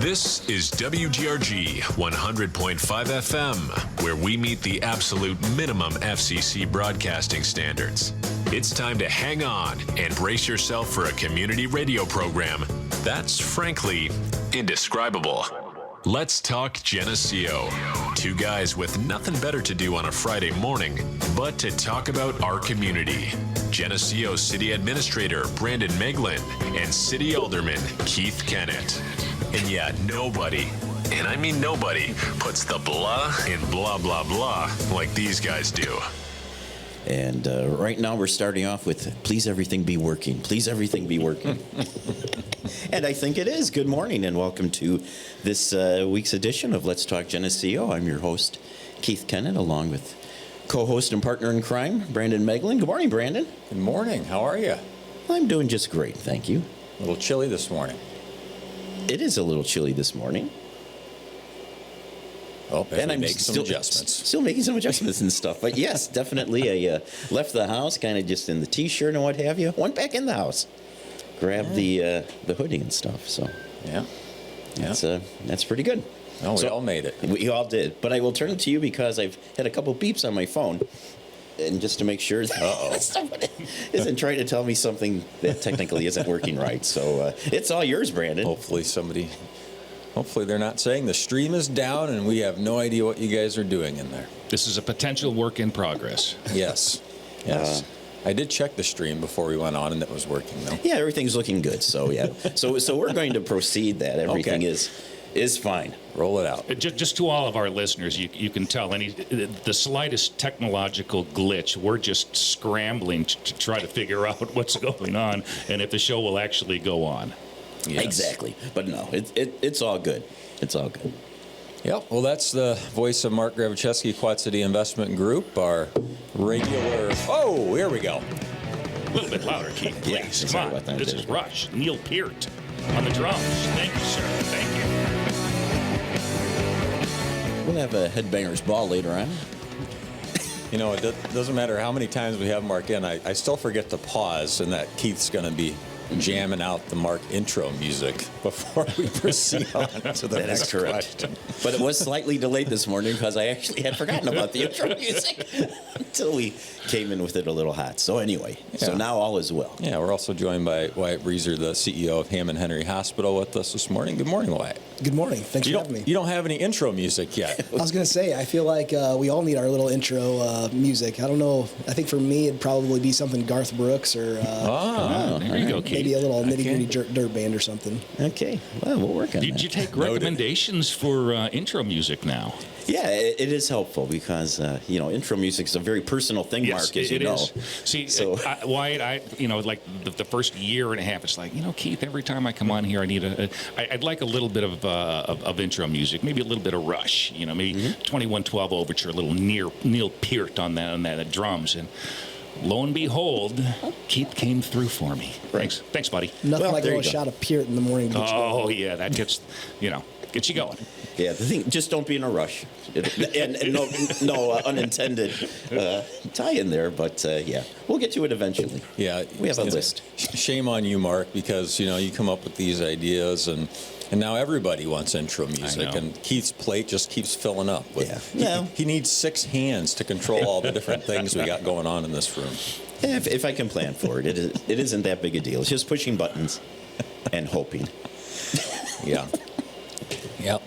This is WGRG 100.5 FM, where we meet the absolute minimum FCC broadcasting standards. It's time to hang on and brace yourself for a community radio program that's frankly indescribable. Let's talk Geneseo. Two guys with nothing better to do on a Friday morning but to talk about our community. Geneseo City Administrator Brandon Meglin and City Alderman Keith Kennett. And yeah, nobody, and I mean nobody, puts the blah in blah, blah, blah like these guys do. And right now we're starting off with, please everything be working. Please everything be working. And I think it is. Good morning and welcome to this week's edition of Let's Talk Geneseo. I'm your host, Keith Kennett, along with co-host and partner in crime, Brandon Meglin. Good morning, Brandon. Good morning. How are you? I'm doing just great, thank you. A little chilly this morning. It is a little chilly this morning. Oh, and I'm making some adjustments. Still making some adjustments and stuff. But yes, definitely. I left the house kind of just in the T-shirt and what have you. Went back in the house. Grabbed the hoodie and stuff. So yeah. That's pretty good. No, we all made it. We all did. But I will turn it to you because I've had a couple beeps on my phone. And just to make sure that somebody isn't trying to tell me something that technically isn't working right. So it's all yours, Brandon. Hopefully they're not saying the stream is down and we have no idea what you guys are doing in there. This is a potential work in progress. Yes. I did check the stream before we went on and it was working though. Yeah, everything's looking good. So yeah. So we're going to proceed that everything is fine. Roll it out. Just to all of our listeners, you can tell the slightest technological glitch, we're just scrambling to try to figure out what's going on and if the show will actually go on. Yes. Exactly. But no, it's all good. It's all good. Yep. Well, that's the voice of Mark Gravicheski, Quad City Investment Group, our regular... Oh, here we go. A little bit louder, Keith, please. Yeah, come on. This is Rush. Neil Peart on the drums. Thank you, sir. Thank you. We'll have a Headbangers Ball later on. You know, it doesn't matter how many times we have Mark in, I still forget to pause, and that Keith's going to be jamming out the Mark intro music before we proceed on to the next question. But it was slightly delayed this morning because I actually had forgotten about the intro music until we came in with it a little hot. So anyway, So now all is well. Yeah, we're also joined by Wyatt Breezer, the CEO of Hammond Henry Hospital, with us this morning. Good morning, Wyatt. Good morning. Thanks for having me. You don't have any intro music yet. I was going to say, I feel like we all need our little intro music. I don't know. I think for me, it'd probably be something Garth Brooks or there you go, Keith. Maybe a little nitty-gritty dirt band or something. Okay. Well, we'll work on that. Did you take recommendations for intro music now? Yeah, it is helpful because, intro music is a very personal thing, yes, Mark, as you know. Is. See, so, Wyatt, like the first year and a half, it's like, Keith, every time I come on here, I'd like a little bit of intro music, maybe a little bit of Rush, maybe 2112 Overture, a little Neil Peart on that drums. And lo and behold, Keith came through for me. Right. Thanks, buddy. Nothing like a little shot of Peart in the morning. Oh, yeah, that gets, gets you going. Yeah, the thing, just don't be in a rush. And no unintended tie in there, but we'll get to it eventually. Yeah. We have a list. Shame on you, Mark, because, you come up with these ideas and now everybody wants intro music, and Keith's plate just keeps filling up. He needs 6 hands to control all the different things we got going on in this room. Yeah, if I can plan for it, it isn't that big a deal. It's just pushing buttons and hoping. Yeah. Yep.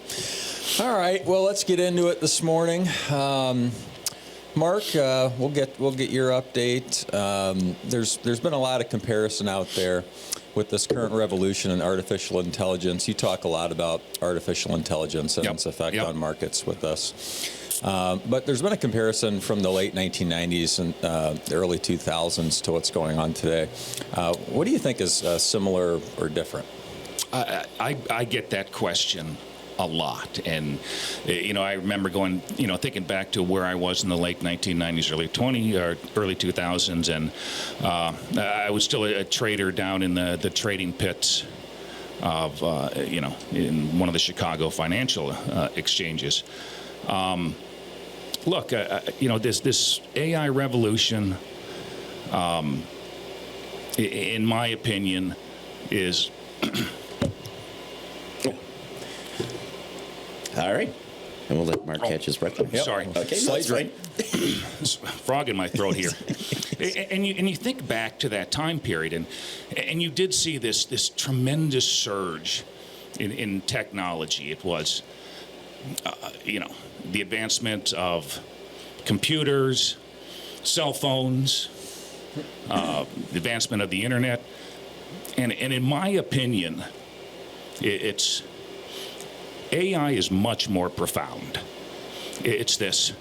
All right. Well, let's get into it this morning. Mark, we'll get your update. There's been a lot of comparison out there with this current revolution in artificial intelligence. You talk a lot about artificial intelligence and its effect on markets with us. But there's been a comparison from the late 1990s and the early 2000s to what's going on today. What do you think is similar or different? I get that question a lot, and I remember going, thinking back to where I was in the late 1990s, early 2000s, and I was still a trader down in the trading pits of in one of the Chicago financial exchanges. Look, this AI revolution, in my opinion, is All right. And we'll let Mark catch his breath. Yep. Sorry. Okay, no, that's fine. Frog in my throat here. And you think back to that time period, and you did see this tremendous surge in technology. It was, the advancement of computers, cell phones, the advancement of the internet, and in my opinion, it's AI is much more profound. It's this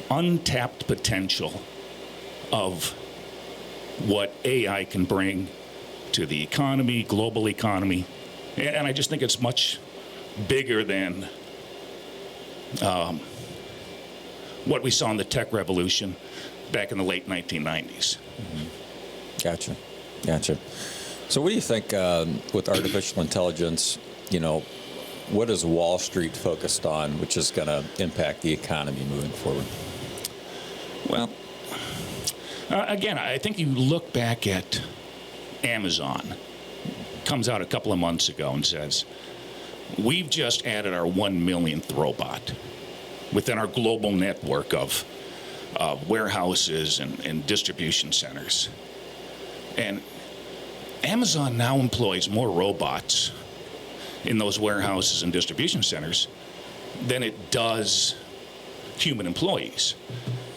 untapped potential of what AI can bring to the economy, global economy, and I just think it's much bigger than what we saw in the tech revolution back in the late 1990s. Gotcha. So what do you think with artificial intelligence, what is Wall Street focused on, which is going to impact the economy moving forward? Well, again, I think you look back at Amazon, comes out a couple of months ago and says, we've just added our 1 millionth robot within our global network of warehouses and distribution centers. And Amazon now employs more robots in those warehouses and distribution centers than it does human employees.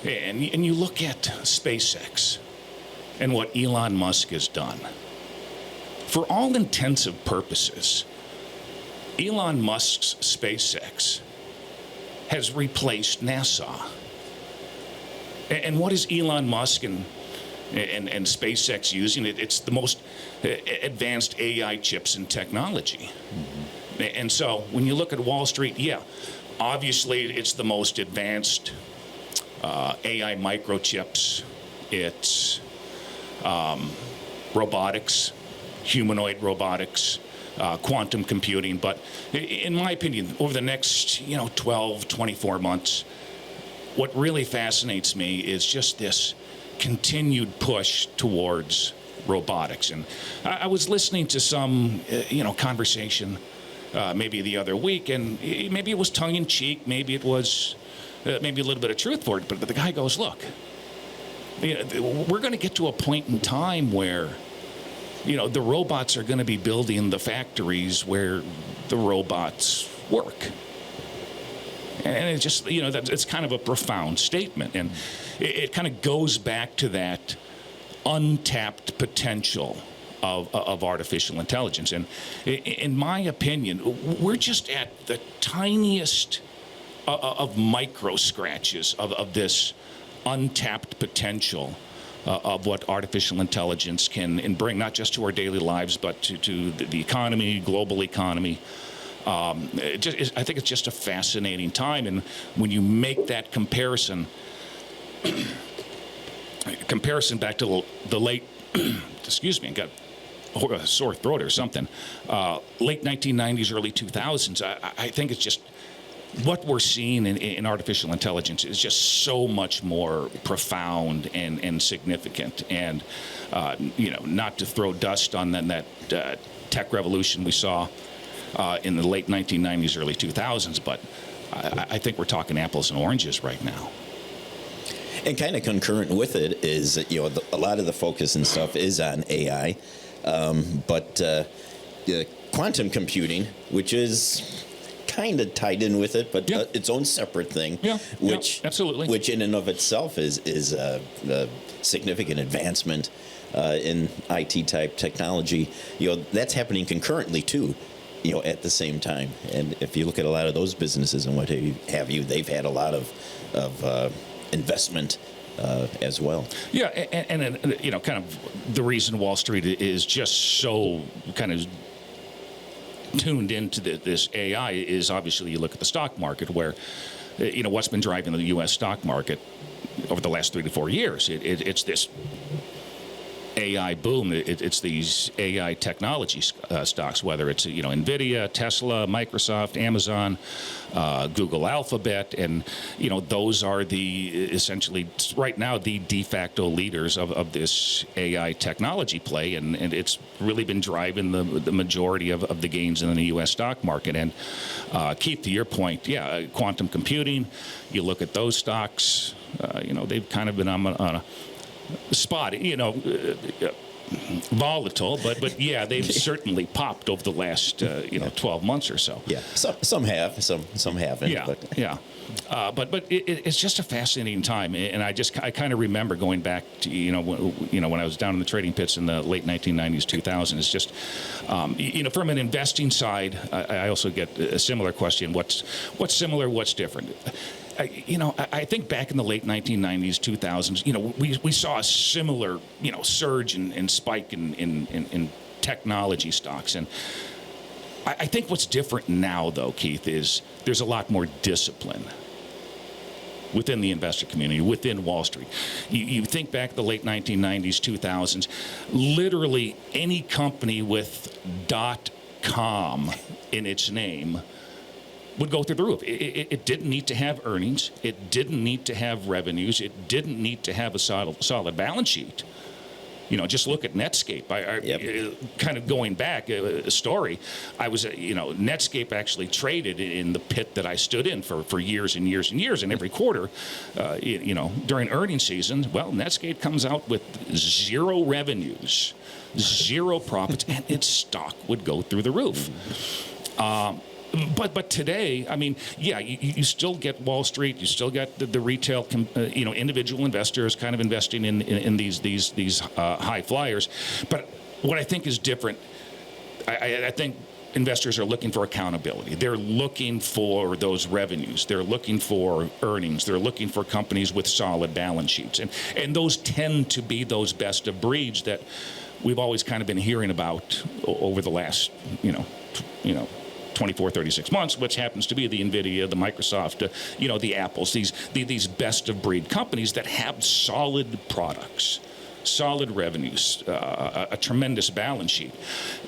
And you look at SpaceX and what Elon Musk has done. For all intensive purposes, Elon Musk's SpaceX has replaced NASA. And what is Elon Musk and SpaceX using? It's the most advanced AI chips and technology. Mm-hmm. And so when you look at Wall Street, yeah, obviously it's the most advanced AI microchips. It's robotics, humanoid robotics, quantum computing. But in my opinion, over the next 12, 24 months, what really fascinates me is just this continued push towards robotics. And I was listening to some, conversation maybe the other week, and maybe it was tongue-in-cheek, maybe it was maybe a little bit of truth for it, but the guy goes, look, we're going to get to a point in time where, the robots are going to be building the factories where the robots work. And it just, it's kind of a profound statement. And it kind of goes back to that untapped potential of artificial intelligence. And in my opinion, we're just at the tiniest of micro scratches of this untapped potential of what artificial intelligence can bring, not just to our daily lives, but to the economy, global economy. I think it's just a fascinating time. And when you make that comparison back to the late, excuse me, I got a sore throat or something, late 1990s, early 2000s, I think it's just what we're seeing in artificial intelligence is just so much more profound and significant. And, not to throw dust on that tech revolution we saw in the late 1990s, early 2000s, but I think we're talking apples and oranges right now. And kind of concurrent with it is, a lot of the focus and stuff is on AI, but quantum computing, which is kind of tied in with it, but its own separate thing, which absolutely, which in and of itself is a significant advancement in IT type technology. That's happening concurrently too. At the same time. And if you look at a lot of those businesses and what have you, they've had a lot of investment as well. Yeah, and kind of the reason Wall Street is just so kind of tuned into this AI is obviously you look at the stock market where, what's been driving the U.S. stock market over the last 3 to 4 years. It's this AI boom, it's these AI technology stocks, whether it's NVIDIA, Tesla, Microsoft, Amazon, Google Alphabet, and those are essentially right now the de facto leaders of this AI technology play, and it's really been driving the majority of the gains in the U.S. stock market. And Keith, to your point, quantum computing, you look at those stocks, they've kind of been on a spot, volatile, but yeah, they've certainly popped over the last 12 months or so. Yeah, some have, some haven't. Yeah, but. yeah. But it's just a fascinating time, and I kind of remember going back to when I was down in the trading pits in the late 1990s, 2000s. It's just from an investing side, I also get a similar question: what's similar, what's different? I think back in the late 1990s, 2000s, we saw a similar, surge and spike in technology stocks. And I think what's different now, though, Keith, is there's a lot more discipline within the investor community, within Wall Street. You think back the late 1990s, 2000s, literally any company with .com in its name would go through the roof. It didn't need to have earnings. It didn't need to have revenues. It didn't need to have a solid balance sheet. Just look at Netscape. Kind of going back a story, I was, Netscape actually traded in the pit that I stood in for years and years and years. And every quarter, during earnings season, Netscape comes out with zero revenues, zero profits, and its stock would go through the roof. But today, I mean, you still get Wall Street, you still get the retail, individual investors kind of investing in these high flyers. But what I think is different, I think investors are looking for accountability. They're looking for those revenues. They're looking for earnings. They're looking for companies with solid balance sheets, and those tend to be those best of breeds that we've always kind of been hearing about over the last, 24, 36 months, which happens to be the NVIDIA, the Microsoft, the Apples, these best of breed companies that have solid products, solid revenues, a tremendous balance sheet.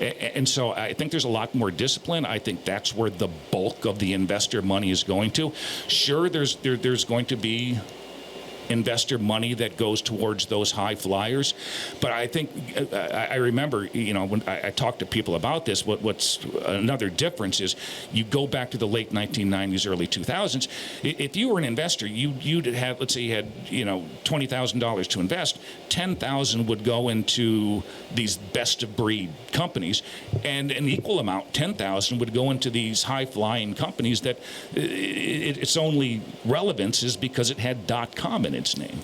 And so I think there's a lot more discipline. I think that's where the bulk of the investor money is going to. Sure, there's going to be investor money that goes towards those high flyers, but I think I remember, when I talk to people about this, what's another difference is you go back to the late 1990s, early 2000s. If you were an investor, you'd have, let's say you had $20,000 to invest, $10,000 would go into these best of breed companies, and an equal amount, $10,000, would go into these high flying companies that its only relevance is because it had .com in its name.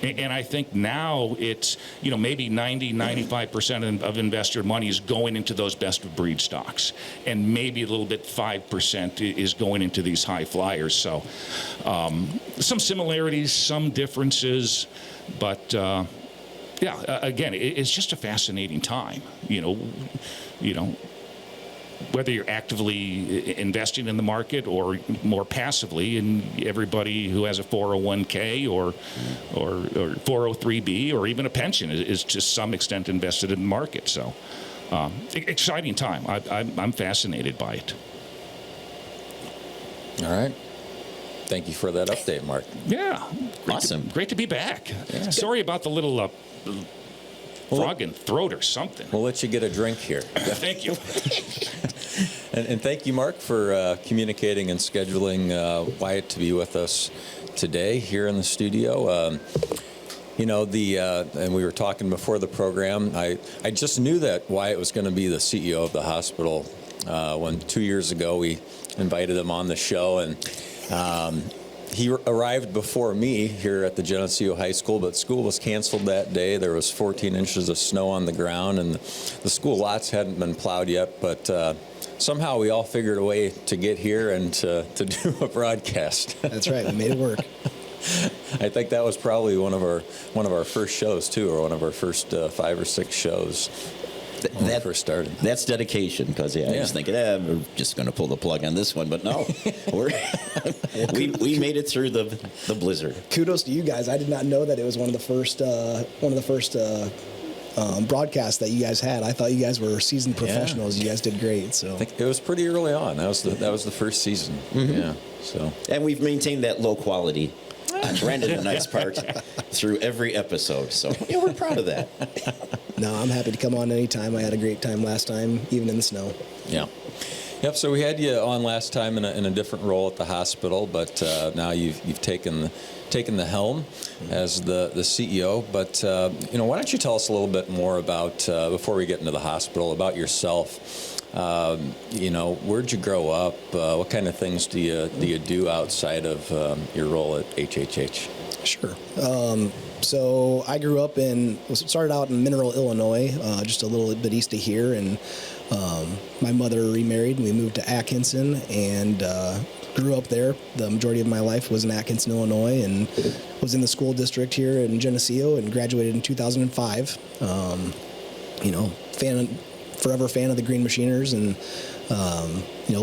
And I think now it's, maybe 90-95% of investor money is going into those best of breed stocks, and maybe a little bit 5% is going into these high flyers. So some similarities, some differences, but again, it's just a fascinating time. Whether you're actively investing in the market or more passively, and everybody who has a 401k or 403b or even a pension is to some extent invested in the market. So exciting time. I'm fascinated by it. All right. Thank you for that update, Mark. Yeah. Awesome. Great to be back. Yeah. Sorry about the little frog in throat or something. We'll let you get a drink here. Thank you. And thank you, Mark, for communicating and scheduling Wyatt to be with us today here in the studio. And we were talking before the program, I just knew that Wyatt was going to be the CEO of the hospital when 2 years ago we invited him on the show, and he arrived before me here at the Geneseo High School, but school was canceled that day. There was 14 inches of snow on the ground, and the school lots hadn't been plowed yet, but somehow we all figured a way to get here and to do a broadcast. That's right. We made it work. I think that was probably one of our first shows too, or one of our first 5 or 6 shows when we first started. That's dedication, because I was thinking, we're just going to pull the plug on this one, but no, we made it through the blizzard. Kudos to you guys. I did not know that it was one of the first broadcast that you guys had. I thought you guys were seasoned professionals. You guys did great. So I think it was pretty early on. That was the first season. Yeah. So And we've maintained that low quality on Brandon and I's part through every episode. So yeah, we're proud of that. no, I'm happy to come on anytime. I had a great time last time, even in the snow. yeah. Yep. So we had you on last time in a different role at the hospital, but now you've taken the helm as the CEO. But why don't you tell us a little bit more about before we get into the hospital, about yourself? Where'd you grow up? What kind of things do you do outside of your role at HHH? Sure. So I grew up started out in Mineral, Illinois, just a little bit east of here, and my mother remarried and we moved to Atkinson and grew up there. The majority of my life was in Atkinson, Illinois, and was in the school district here in Geneseo and graduated in 2005. Forever fan of the Green Machiners, and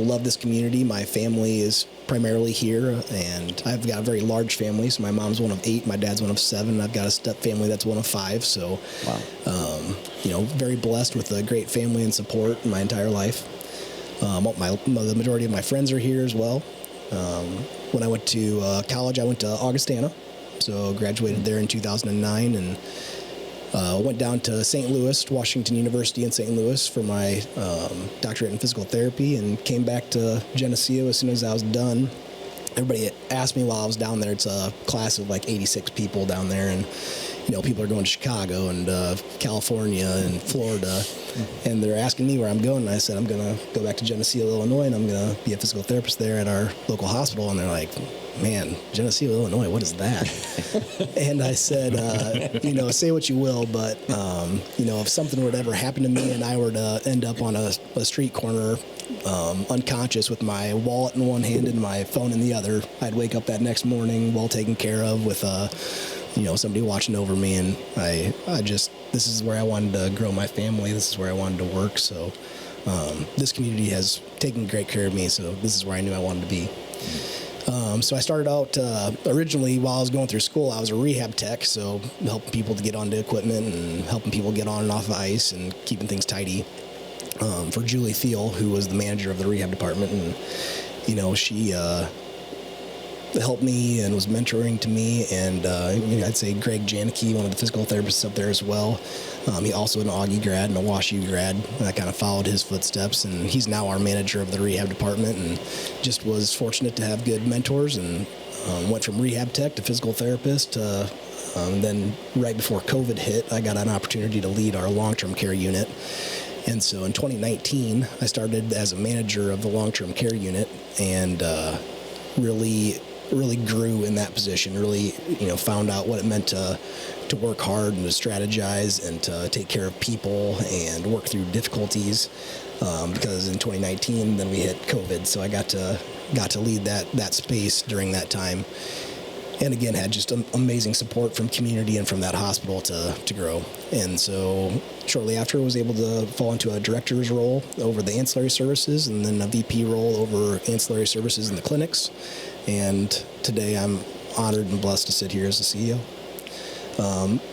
love this community. My family is primarily here, and I've got a very large family. So my mom's one of 8, my dad's one of 7. I've got a step family that's one of 5. So, very blessed with a great family and support my entire life. The majority of my friends are here as well. When I went to college, I went to Augustana, so graduated there in 2009, and went down to St. Louis, Washington University in St. Louis for my doctorate in physical therapy, and came back to Geneseo as soon as I was done. Everybody asked me while I was down there, it's a class of like 86 people down there, and people are going to Chicago and California and Florida, and they're asking me where I'm going, and I said I'm going to go back to Geneseo, Illinois, and I'm going to be a physical therapist there at our local hospital. And they're like, man, Geneseo, Illinois, what is that? And I said, say what you will, but if something were to ever happen to me and I were to end up on a street corner unconscious with my wallet in one hand and my phone in the other, I'd wake up that next morning well taken care of with somebody watching over me. And this is where I wanted to grow my family. This is where I wanted to work. So this community has taken great care of me. So this is where I knew I wanted to be. So I started out originally while I was going through school. I was a rehab tech, so helping people to get onto equipment and helping people get on and off of ice and keeping things tidy for Julie Thiel, who was the manager of the rehab department. And she helped me and was mentoring to me. And I'd say Greg Janicki, one of the physical therapists up there as well. He also an Augie grad and a WashU grad. And I kind of followed his footsteps, and he's now our manager of the rehab department, and just was fortunate to have good mentors, and went from rehab tech to physical therapist. Then right before COVID hit, I got an opportunity to lead our long-term care unit. And so in 2019, I started as a manager of the long-term care unit, and really grew in that position, really, found out what it meant to work hard and to strategize and to take care of people and work through difficulties. Because in 2019, then we hit COVID. So I got to lead that space during that time. And again, had just amazing support from community and from that hospital to grow. And so shortly after, I was able to fall into a director's role over the ancillary services, and then a VP role over ancillary services in the clinics. And today I'm honored and blessed to sit here as the CEO.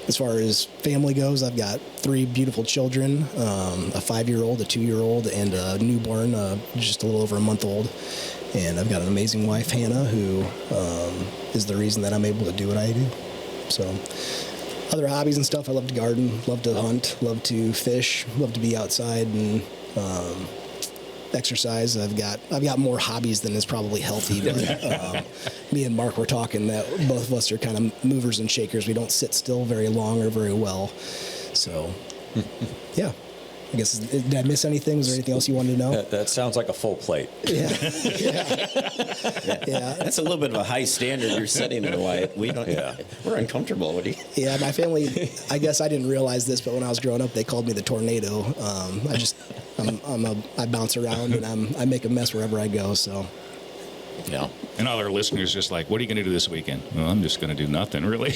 As far as family goes, I've got 3 beautiful children, a 5-year-old, a 2-year-old, and a newborn, just a little over a month old. And I've got an amazing wife, Hannah, who is the reason that I'm able to do what I do. So other hobbies and stuff, I love to garden, love to hunt, love to fish, love to be outside and exercise. I've got more hobbies than is probably healthy. But, me and Mark were talking that both of us are kind of movers and shakers. We don't sit still very long or very well. So, yeah. I guess, did I miss anything? Was there anything else you wanted to know? That sounds like a full plate. Yeah. That's a little bit of a high standard you're setting there, Wyatt. We're uncomfortable. What do you? Yeah, my family, I guess I didn't realize this, but when I was growing up, they called me the tornado. I bounce around and I make a mess wherever I go. So, Yeah. And all our listeners just like, what are you going to do this weekend? Well, I'm just going to do nothing, really.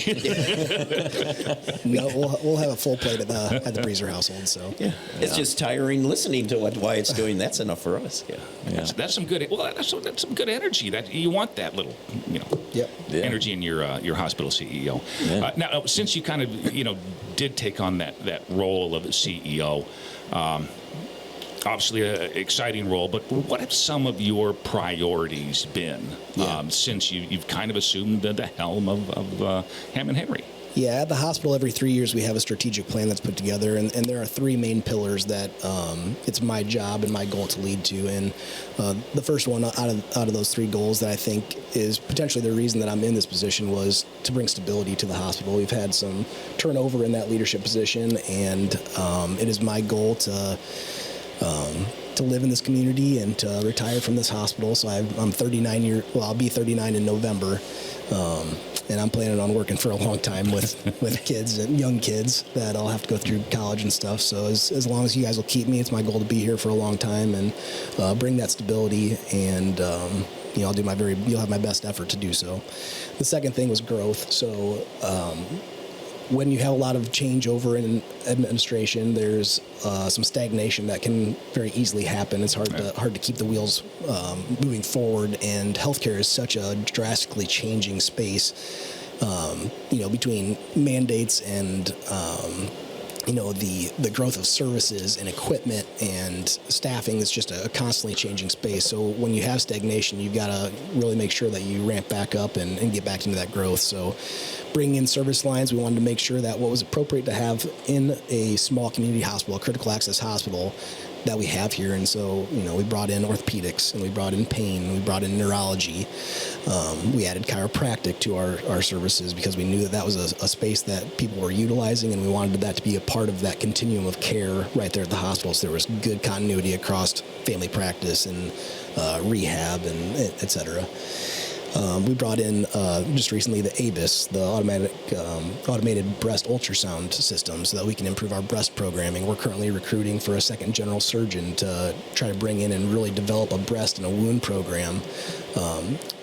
No, we'll have a full plate at the Breezer household. So Yeah. It's just tiring listening to why it's doing. That's enough for us. Yeah. That's some good. Well, that's some good energy. That you want that little, Yep. Yeah. energy in your hospital CEO. Yeah. Now, since you kind of did take on that role of CEO. Obviously, an exciting role, but what have some of your priorities been since you've kind of assumed the helm of Hammond Henry? Yeah, at the hospital, every 3 years we have a strategic plan that's put together, and there are three main pillars that it's my job and my goal to lead to. And the first one out of those three goals that I think is potentially the reason that I'm in this position was to bring stability to the hospital. We've had some turnover in that leadership position, and it is my goal to live in this community and to retire from this hospital. So I'm 39 I'll be 39 in November. And I'm planning on working for a long time with kids and young kids that I'll have to go through college and stuff. So as long as you guys will keep me, it's my goal to be here for a long time and bring that stability. And I'll do you'll have my best effort to do so. The second thing was growth. So when you have a lot of changeover in administration, there's some stagnation that can very easily happen. It's hard to keep the wheels moving forward, and healthcare is such a drastically changing space. Between mandates and the growth of services and equipment and staffing is just a constantly changing space. So when you have stagnation, you've got to really make sure that you ramp back up and get back into that growth. So bringing in service lines, we wanted to make sure that what was appropriate to have in a small community hospital, a critical access hospital, that we have here. And so, we brought in orthopedics, and we brought in pain, and we brought in neurology. We added chiropractic to our services because we knew that was a space that people were utilizing, and we wanted that to be a part of that continuum of care right there at the hospital. So there was good continuity across family practice and rehab and et cetera. We brought in just recently the ABIS, the automated breast ultrasound system, so that we can improve our breast programming. We're currently recruiting for a second general surgeon to try to bring in and really develop a breast and a wound program.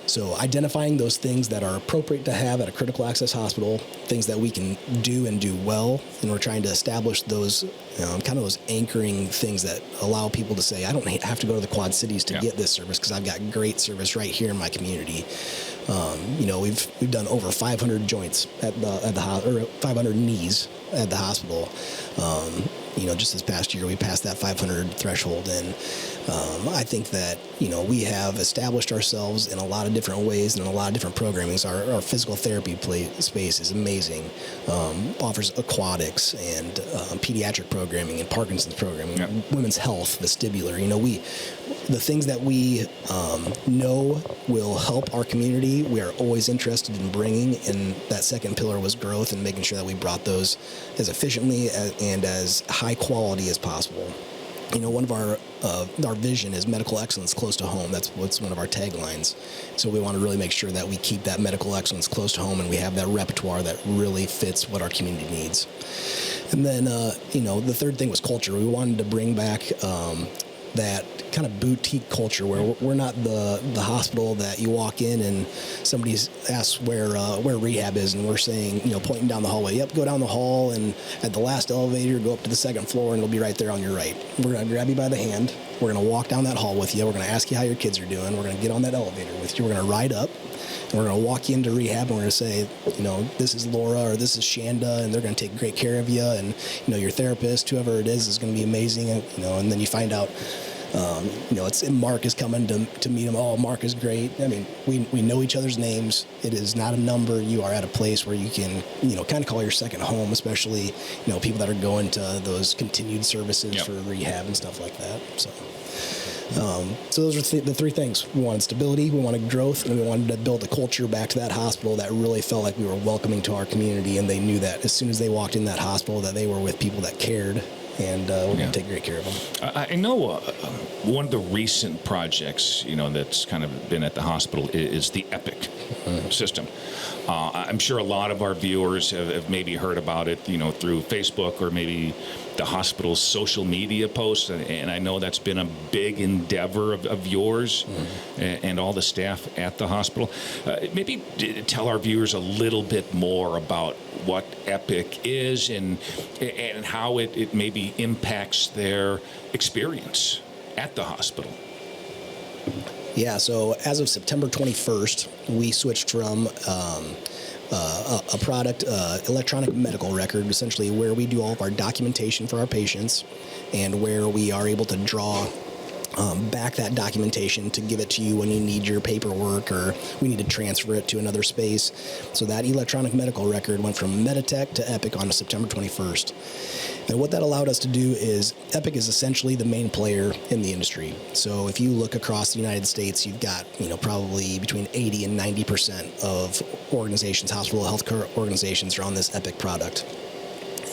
So identifying those things that are appropriate to have at a critical access hospital, things that we can do and do well, and we're trying to establish those kind of those anchoring things that allow people to say, I don't have to go to the Quad Cities to get this service because I've got great service right here in my community. We've done over 500 joints at the 500 knees at the hospital. Just this past year, we passed that 500 threshold, and I think that we have established ourselves in a lot of different ways and in a lot of different programmings. Our physical therapy space is amazing. Offers aquatics and pediatric programming and Parkinson's programming, women's health, vestibular. The things that we know will help our community, we are always interested in bringing. And that second pillar was growth and making sure that we brought those as efficiently and as high quality as possible. One of our vision is medical excellence close to home. That's what's one of our taglines. So we want to really make sure that we keep that medical excellence close to home, and we have that repertoire that really fits what our community needs. And then, the third thing was culture. We wanted to bring back that kind of boutique culture where we're not the hospital that you walk in and somebody asks where rehab is, and we're saying, pointing down the hallway, yep, go down the hall, and at the last elevator, go up to the second floor, and it'll be right there on your right. We're going to grab you by the hand. We're going to walk down that hall with you. We're going to ask you how your kids are doing. We're going to get on that elevator with you. We're going to ride up, and we're going to walk you into rehab, and we're going to say, this is Laura or this is Shanda, and they're going to take great care of you, and, your therapist, whoever it is going to be amazing, and then you find out, Mark is coming to meet him. Oh, Mark is great. I mean, we know each other's names. It is not a number. You are at a place where you can, kind of call your second home, especially, people that are going to those continued services for rehab and stuff like that. So those are the three things. We wanted stability, we wanted growth, and we wanted to build a culture back to that hospital that really felt like we were welcoming to our community, and they knew that as soon as they walked in that hospital that they were with people that cared. And we're going to take great care of them. I know one of the recent projects, that's kind of been at the hospital is the Epic system. I'm sure a lot of our viewers have maybe heard about it, through Facebook or maybe the hospital's social media posts, and I know that's been a big endeavor of yours and all the staff at the hospital. Maybe tell our viewers a little bit more about what Epic is and how it maybe impacts their experience at the hospital. Yeah, so as of September 21st, we switched from a product, electronic medical record, essentially where we do all of our documentation for our patients and where we are able to draw back that documentation to give it to you when you need your paperwork or we need to transfer it to another space. So that electronic medical record went from Meditech to Epic on September 21st. And what that allowed us to do is Epic is essentially the main player in the industry. So if you look across the United States, you've got, probably between 80 and 90% of organizations, hospital healthcare organizations are on this Epic product.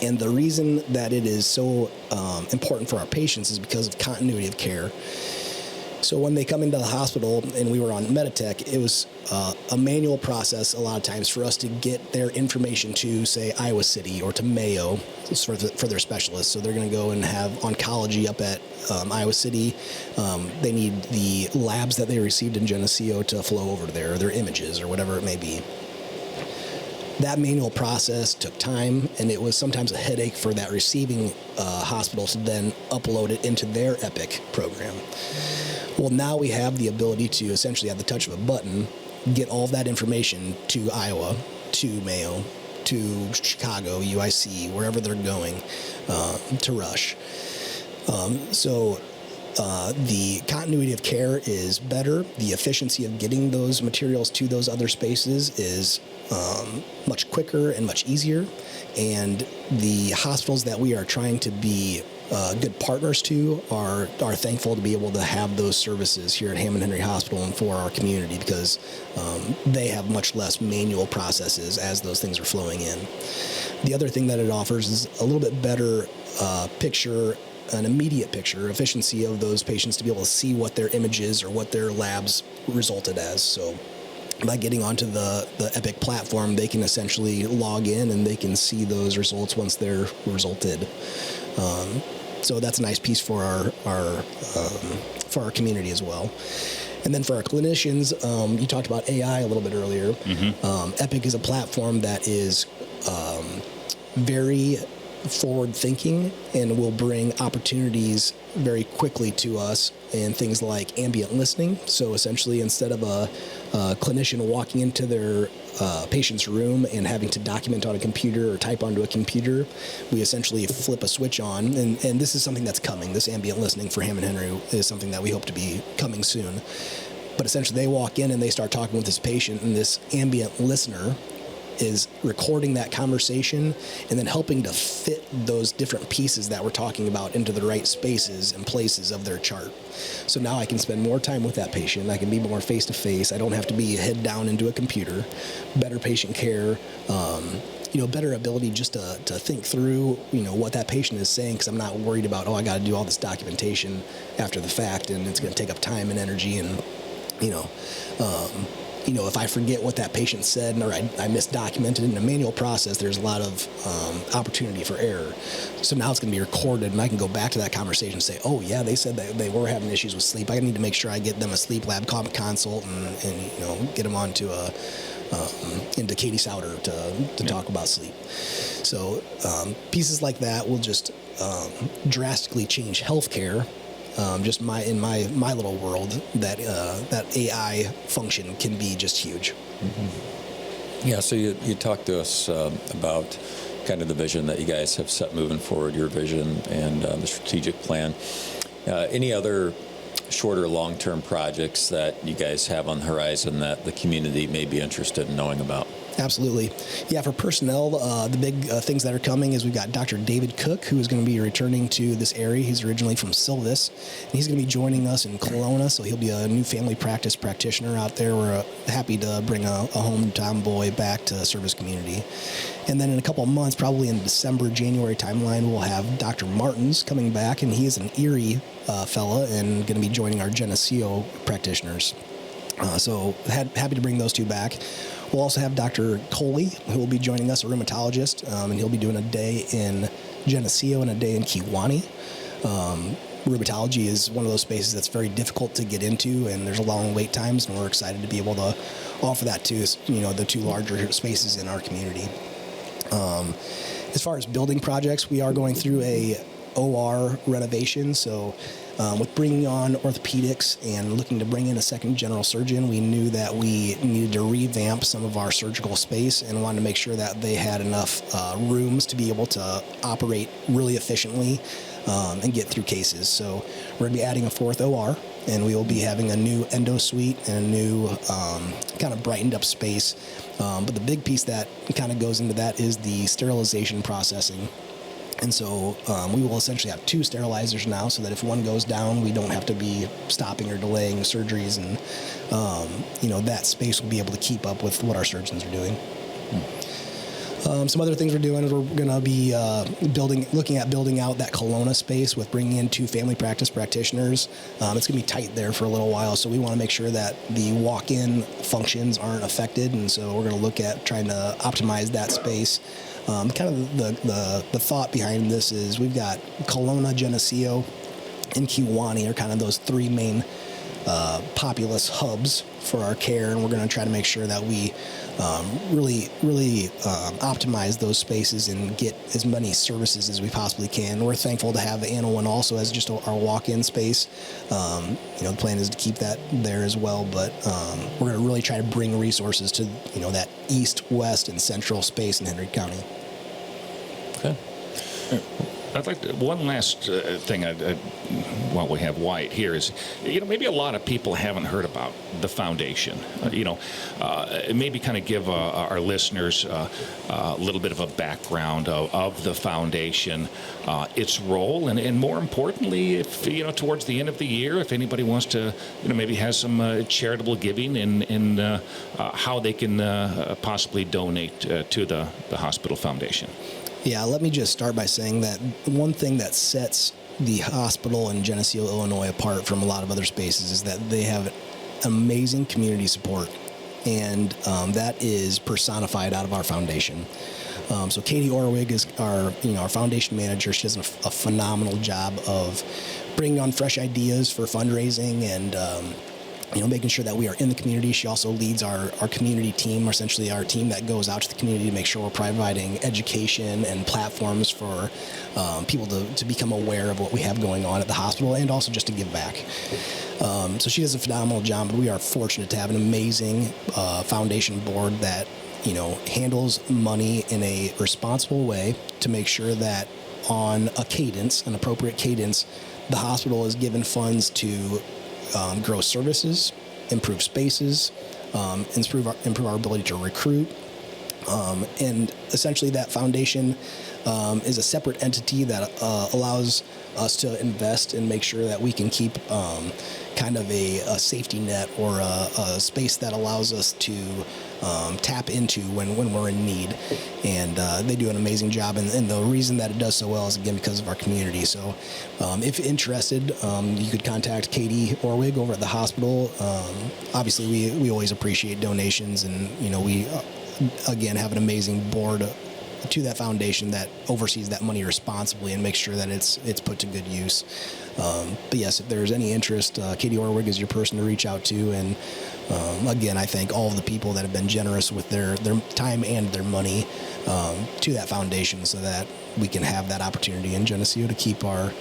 And the reason that it is so important for our patients is because of continuity of care. So when they come into the hospital and we were on Meditech, it was a manual process a lot of times for us to get their information to, say, Iowa City or to Mayo for their specialists. So they're going to go and have oncology up at Iowa City. They need the labs that they received in Geneseo to flow over there, or their images or whatever it may be. That manual process took time, and it was sometimes a headache for that receiving hospital to then upload it into their Epic program. Well, now we have the ability to essentially, at the touch of a button, get all of that information to Iowa, to Mayo, to Chicago, UIC, wherever they're going, to Rush. The continuity of care is better. The efficiency of getting those materials to those other spaces is much quicker and much easier. And the hospitals that we are trying to be good partners to are thankful to be able to have those services here at Hammond Henry Hospital and for our community, because they have much less manual processes as those things are flowing in. The other thing that it offers is a little bit better picture, an immediate picture, efficiency of those patients to be able to see what their images or what their labs resulted as. So by getting onto the Epic platform, they can essentially log in and they can see those results once they're resulted. So that's a nice piece for our community as well. And then for our clinicians, you talked about AI a little bit earlier. Epic is a platform that is very forward-thinking and will bring opportunities very quickly to us in things like ambient listening. So essentially, instead of a clinician walking into their patient's room and having to document on a computer or type onto a computer, we essentially flip a switch on. And this is something that's coming. This ambient listening for Hammond Henry is something that we hope to be coming soon. But essentially, they walk in and they start talking with this patient, and this ambient listener is recording that conversation and then helping to fit those different pieces that we're talking about into the right spaces and places of their chart. So now I can spend more time with that patient. I can be more face-to-face. I don't have to be head down into a computer. Better patient care, better ability just to think through, what that patient is saying, because I'm not worried about, I got to do all this documentation after the fact, and it's going to take up time and energy, and, if I forget what that patient said or I misdocumented in a manual process, there's a lot of opportunity for error. So now it's going to be recorded, and I can go back to that conversation and say, oh, yeah, they said that they were having issues with sleep. I need to make sure I get them a sleep lab consult and get them onto into Katie Souter to talk about sleep. So pieces like that will just drastically change healthcare. Just in my little world, that AI function can be just huge. Yeah, so you talked to us about kind of the vision that you guys have set moving forward, your vision and the strategic plan. Any other shorter long-term projects that you guys have on the horizon that the community may be interested in knowing about? Absolutely. Yeah, for personnel, the big things that are coming is we've got Dr. David Cook, who is going to be returning to this area. He's originally from Silvis, and he's going to be joining us in Kelowna, so he'll be a new family practice practitioner out there. We're happy to bring a hometown boy back to service community. And then in a couple of months, probably in December, January timeline, we'll have Dr. Martins coming back, and he is an Erie fella and going to be joining our Geneseo practitioners. So happy to bring those two back. We'll also have Dr. Coley, who will be joining us, a rheumatologist, and he'll be doing a day in Geneseo and a day in Kewaunee. Rheumatology is one of those spaces that's very difficult to get into, and there's long wait times, and we're excited to be able to offer that to, the two larger spaces in our community. As far as building projects, we are going through a OR renovation. So with bringing on orthopedics and looking to bring in a second general surgeon, we knew that we needed to revamp some of our surgical space and wanted to make sure that they had enough rooms to be able to operate really efficiently and get through cases. So we're going to be adding a fourth OR, and we will be having a new endo suite and a new kind of brightened up space. But the big piece that kind of goes into that is the sterilization processing. And so we will essentially have 2 sterilizers now, so that if one goes down, we don't have to be stopping or delaying surgeries, and that space will be able to keep up with what our surgeons are doing. Some other things we're doing is we're going to be looking at building out that Kelowna space with bringing in 2 family practice practitioners. It's going to be tight there for a little while, so we want to make sure that the walk-in functions aren't affected, and so we're going to look at trying to optimize that space. Kind of the thought behind this is we've got Kelowna, Geneseo, and Kewaunee are kind of those 3 main populous hubs for our care, and we're going to try to make sure that we really optimize those spaces and get as many services as we possibly can. We're thankful to have Annawan also as just our walk-in space. The plan is to keep that there as well, but we're going to really try to bring resources to that east, west, and central space in Henry County. Okay. I'd like to, one last thing while we have Wyatt here is, maybe a lot of people haven't heard about the foundation. Maybe kind of give our listeners a little bit of a background of the foundation, its role, and more importantly, if towards the end of the year, if anybody wants to, maybe has some charitable giving and how they can possibly donate to the Hospital Foundation. Yeah, let me just start by saying that one thing that sets the hospital in Geneseo, Illinois apart from a lot of other spaces is that they have amazing community support, and that is personified out of our foundation. So Katie Orwig is our foundation manager. She does a phenomenal job of bringing on fresh ideas for fundraising and making sure that we are in the community. She also leads our community team, or essentially our team that goes out to the community to make sure we're providing education and platforms for people to become aware of what we have going on at the hospital, and also just to give back. So she does a phenomenal job, but we are fortunate to have an amazing foundation board that handles money in a responsible way to make sure that on an appropriate cadence, the hospital is given funds to grow services, improve spaces, improve our ability to recruit. And essentially that foundation is a separate entity that allows us to invest and make sure that we can keep kind of a safety net or a space that allows us to tap into when we're in need. And they do an amazing job. And the reason that it does so well is, again, because of our community. So if interested, you could contact Katie Orwig over at the hospital. Obviously, we always appreciate donations, and we again have an amazing board to that foundation that oversees that money responsibly and makes sure that it's put to good use. But yes, if there's any interest, Katie Orwig is your person to reach out to. And again, I thank all of the people that have been generous with their time and their money to that foundation, so that we can have that opportunity in Geneseo to keep our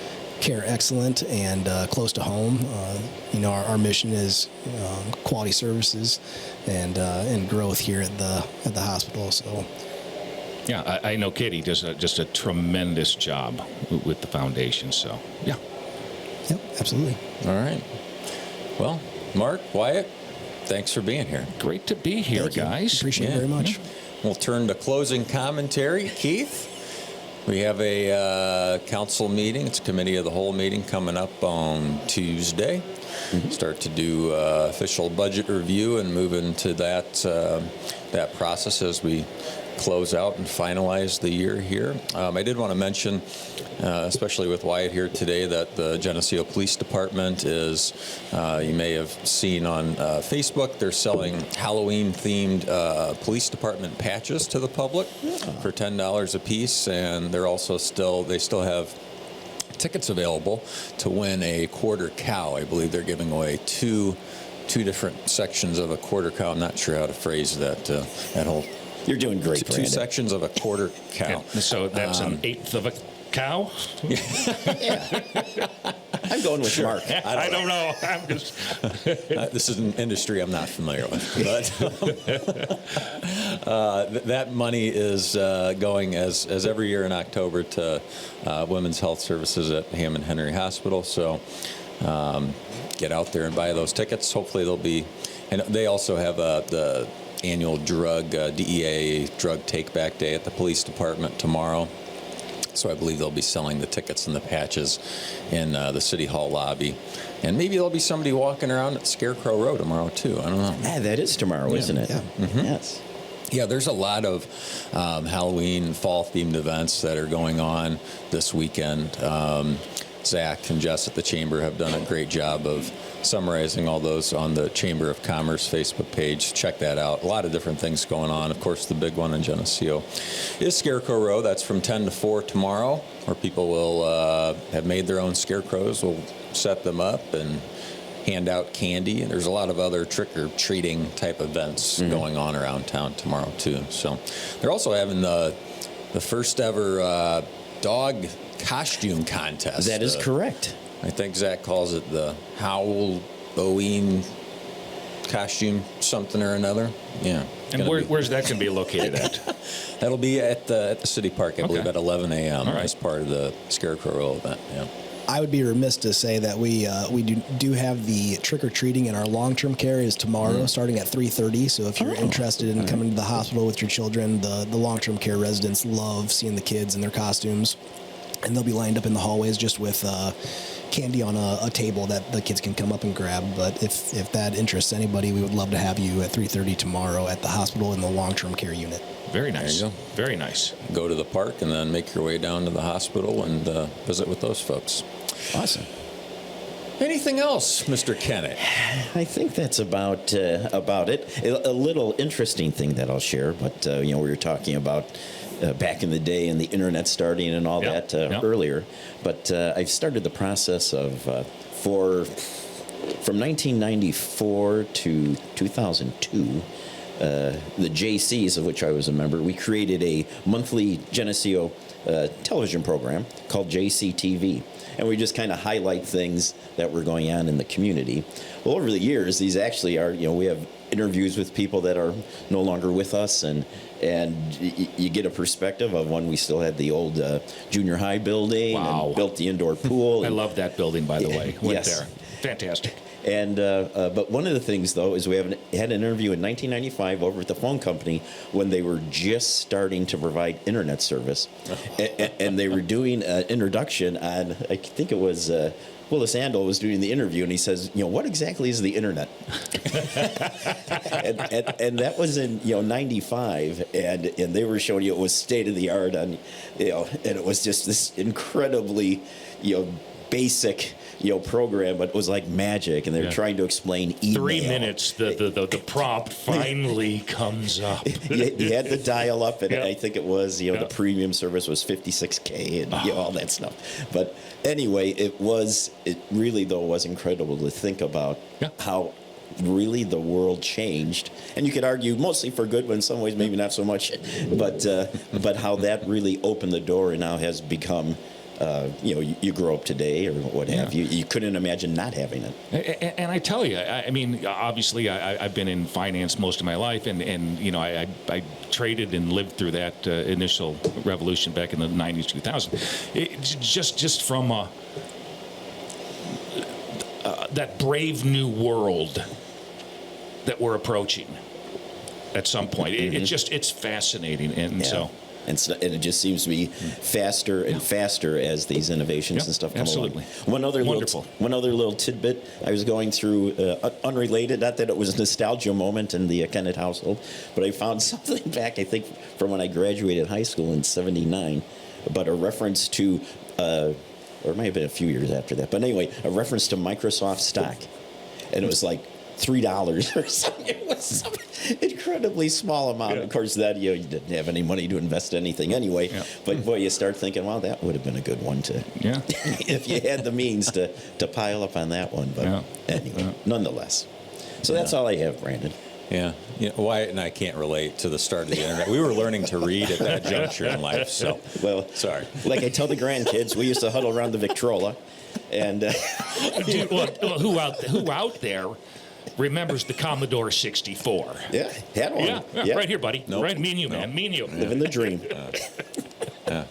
care excellent and close to home. Our mission is quality services and growth here at the hospital. So. Yeah, I know Katie does just a tremendous job with the foundation. So, yeah. Yep, absolutely. All right. Well, Mark, Wyatt, thanks for being here. Great to be here, Thank you. guys. Appreciate it very much. We'll turn to closing commentary. Keith, we have a council meeting. It's a committee of the whole meeting coming up on Tuesday. Start to do official budget review and move into that process as we close out and finalize the year here. I did want to mention, especially with Wyatt here today, that the Geneseo Police Department is, you may have seen on Facebook, they're selling Halloween-themed police department patches to the public for $10 a piece, and they're also they still have tickets available to win a quarter cow. I believe they're giving away two different sections of a quarter cow. I'm not sure how to phrase that whole. You're doing great, Two Brandon. sections of a quarter cow. And so that's an eighth of a cow? I'm going with Mark. I don't know. I'm just. This is an industry I'm not familiar with, but that money is going as every year in October to Women's Health Services at Hammond Henry Hospital. So get out there and buy those tickets. Hopefully they'll be, and they also have the annual DEA drug take-back day at the police department tomorrow. So I believe they'll be selling the tickets and the patches in the City Hall lobby. And maybe there'll be somebody walking around at Scarecrow Row tomorrow, too. I don't know. Ah, that is tomorrow, isn't it? Yeah. Mm-hmm. Yes. Yeah, there's a lot of Halloween fall-themed events that are going on this weekend. Zach and Jess at the Chamber have done a great job of summarizing all those on the Chamber of Commerce Facebook page. Check that out. A lot of different things going on. Of course, the big one in Geneseo is Scarecrow Row. That's from 10 to 4 tomorrow, where people will have made their own scarecrows. We'll set them up and hand out candy. And there's a lot of other trick-or-treating type events going on around town tomorrow, too. So they're also having the first ever dog costume contest. That is correct. I think Zach calls it the Halloween costume something or another. Yeah. And where's that going to be located at? That'll be at the City Park, I believe, at 11 a.m. All right. as part of the Scarecrow Roll event. Yeah. I would be remiss to say that we do have the trick or treating in our long-term care is tomorrow, starting at 3:30. So if you're interested in coming to the hospital with your children, the long-term care residents love seeing the kids in their costumes, and they'll be lined up in the hallways just with candy on a table that the kids can come up and grab. But if that interests anybody, we would love to have you at 3:30 tomorrow at the hospital in the long-term care unit. Very nice. There you go. Very nice. Go to the park and then make your way down to the hospital and visit with those folks. Awesome. Anything else, Mr. Kennett? I think that's about it. A little interesting thing that I'll share, but we were talking about back in the day and the internet starting and all that earlier. But I've started the process of from 1994 to 2002. The JCs, of which I was a member, we created a monthly Geneseo television program called JCTV. And we just kind of highlight things that were going on in the community. Well, over the years, these actually are, we have interviews with people that are no longer with us, and you get a perspective of when we still had the old junior high building and built the indoor pool. I love that building, by the way. Went Yes. there. Fantastic. And but one of the things, though, is we had an interview in 1995 over at the phone company when they were just starting to provide internet service, and they were doing an introduction on, I think it was Willis Andel was doing the interview, and he says, what exactly is the internet? and that was in 95, and they were showing you it was state of the art on, and it was just this incredibly basic program, but it was like magic, and they were trying to explain email. 3 minutes, the prompt finally comes up. you had to dial up, and I think it was, the premium service was $56K and all that stuff. But anyway, it really, though, was incredible to think about how really the world changed. And you could argue mostly for good, but in some ways maybe not so much. But how that really opened the door and now has become you grow up today or what have you. You couldn't imagine not having it. And I tell you, I mean, obviously, I've been in finance most of my life, and I traded and lived through that initial revolution back in the 90s, 2000. Just from that brave new world that we're approaching at some point. It's fascinating, and so. and it just seems to be faster and faster as these innovations Yep, and stuff come absolutely. along. Wonderful. One other little tidbit. I was going through unrelated, not that it was a nostalgia moment in the Kennett household, but I found something back, I think, from when I graduated high school in '79, about a reference to, or it might have been a few years after that, but anyway, a reference to Microsoft stock, and it was like $3 or something. It was some incredibly small amount. Yeah. Of course, that you didn't have any money to invest in anything anyway. Yeah. But boy, you start thinking, well, that would have been a good one to, Yeah. if you had the means to pile up on that one. But Yeah. anyway, Yeah. nonetheless. So that's all I have, Brandon. Yeah, Wyatt and I can't relate to the start of the internet. We were learning to read at that juncture in life, so Well, sorry. like I tell the grandkids, we used to huddle around the Victrola, and Dude, well, who out there remembers the Commodore 64? yeah, had one. Yeah, right here, buddy. Nope. Right, me and you, man. Me and you. Living the dream.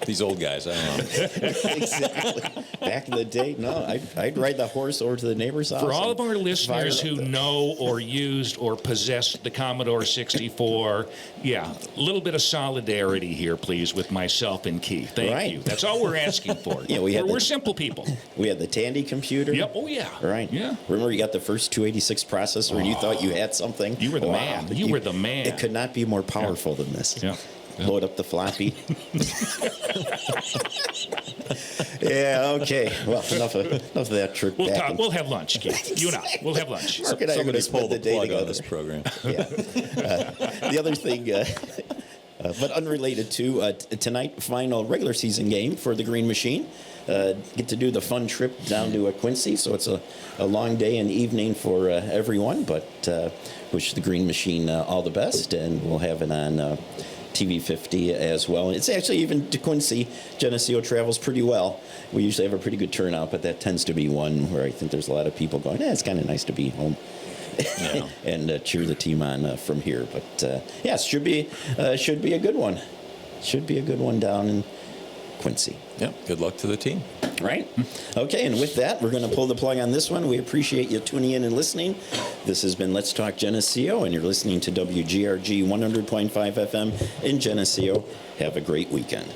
These old guys, I don't know. Exactly. Back in the day, no, I'd ride the horse over to the neighbor's house. For all and of our listeners fire who up the- know or used or possessed the Commodore 64, yeah, a little bit of solidarity here, please, with myself and Keith. Thank Right. you. That's all we're asking for. Yeah, we had we're the- simple people. We had the Tandy computer. Yep. Oh, yeah. Right. Yeah. Remember, you got the first 286 processor, and you thought you had something. You were the man. You were the man. It could not be more powerful than this. Yeah. Load up the floppy. Yeah. Okay. Well, enough of that trip. We'll back talk. in- We'll have lunch, Keith. You and I. We'll have lunch. Mark and I are Somebody going to spend pull the the day plug together. on this program. Yeah. The other thing, but unrelated to tonight, final regular season game for the Green Machine. Get to do the fun trip down to Quincy, so it's a long day and evening for everyone. But wish the Green Machine all the best, and we'll have it on TV 50 as well. It's actually even to Quincy, Geneseo travels pretty well. We usually have a pretty good turnout, but that tends to be one where I think there's a lot of people going, it's kind of nice to be home. Yeah. And cheer the team on from here. But yes, should be a good one. Should be a good one down in Quincy. Yep. Good luck to the team. Right. Okay, and with that, we're going to pull the plug on this one. We appreciate you tuning in and listening. This has been Let's Talk Geneseo, and you're listening to WGRG 100.5 FM in Geneseo. Have a great weekend.